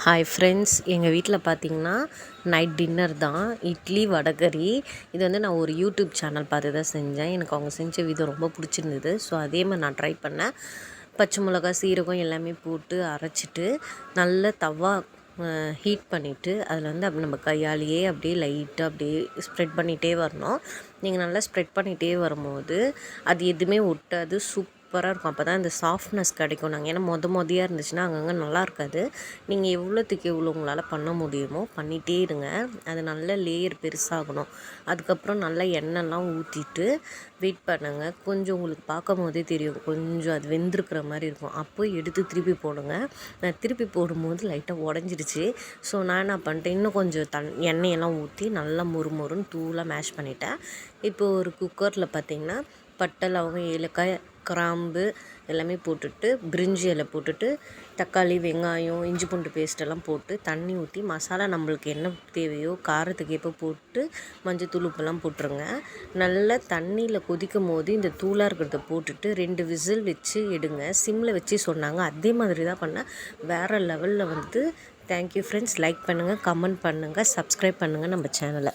Hi friends, எங்கள் வீட்டில் பார்த்தீங்கன்னா நைட் டின்னர் தான் இட்லி வடைக்கறி. இது வந்து நான் ஒரு யூடியூப் சேனல் பார்த்து தான் செஞ்சேன். எனக்கு அவங்க செஞ்ச விதம் ரொம்ப பிடிச்சிருந்தது. ஸோ அதே மாதிரி நான் ட்ரை பண்ணேன். பச்சை மிளகா, சீரகம் எல்லாமே போட்டு அரைச்சிட்டு நல்ல தவா ஹீட் பண்ணிவிட்டு அதில் வந்து அப்படி நம்ம கையாலேயே அப்படியே லைட்டாக அப்படியே ஸ்ப்ரெட் பண்ணிகிட்டே வரணும். நீங்கள் நல்லா ஸ்ப்ரெட் பண்ணிகிட்டே வரும்போது அது எதுவுமே ஒட்டாது, சூப்பராக இருக்கும். அப்போ தான் இந்த சாஃப்ட்னஸ் கிடைக்கும். நாங்கள் ஏன்னா மொதயாக இருந்துச்சுன்னா அங்கங்கே நல்லா இருக்காது. நீங்கள் எவ்வளோத்துக்கு எவ்வளோ உங்களால் பண்ண முடியுமோ பண்ணிகிட்டே இருங்க. அது நல்ல லேயர் பெருசாகணும். அதுக்கப்புறம் நல்லா எண்ணெய்லாம் ஊற்றிட்டு வெயிட் பண்ணுங்கள். கொஞ்சம் உங்களுக்கு பார்க்கும் போதே தெரியும், கொஞ்சம் அது வெந்திருக்கிற மாதிரி இருக்கும். அப்போ எடுத்து திருப்பி போடுங்க. நான் திருப்பி போடும்போது லைட்டாக உடஞ்சிடுச்சு. ஸோ நான் என்ன பண்ணிட்டேன், இன்னும் கொஞ்சம் எண்ணெயெல்லாம் ஊற்றி நல்லா மொறுன்னு தூளாக மேஷ் பண்ணிட்டேன். இப்போது ஒரு குக்கரில் பார்த்திங்கன்னா பட்டை, லவங்கம், ஏலக்காய், கிராம்பு எல்லாமே போட்டுட்டு பிரிஞ்சி இலை போட்டுட்டு தக்காளி, வெங்காயம், இஞ்சி பூண்டு பேஸ்ட்டெல்லாம் போட்டு தண்ணி ஊற்றி மசாலா நம்மளுக்கு என்ன தேவையோ காரத்துக்கு ஏற்ப போட்டு மஞ்சத்தூள், உப்பெல்லாம் போட்டுருங்க. நல்லா தண்ணியில் கொதிக்கும் போது இந்த தூளாக இருக்கிறத போட்டுட்டு 2 விசில் வச்சு எடுங்க. சிம்மில் வச்சு சொன்னாங்க. அதே மாதிரி தான் பண்ணேன். வேறு லெவலில் வந்து தேங்க்யூ ஃப்ரெண்ட்ஸ். லைக் பண்ணுங்கள், கமெண்ட் பண்ணுங்கள், சப்ஸ்கிரைப் பண்ணுங்கள் நம்ம சேனலை.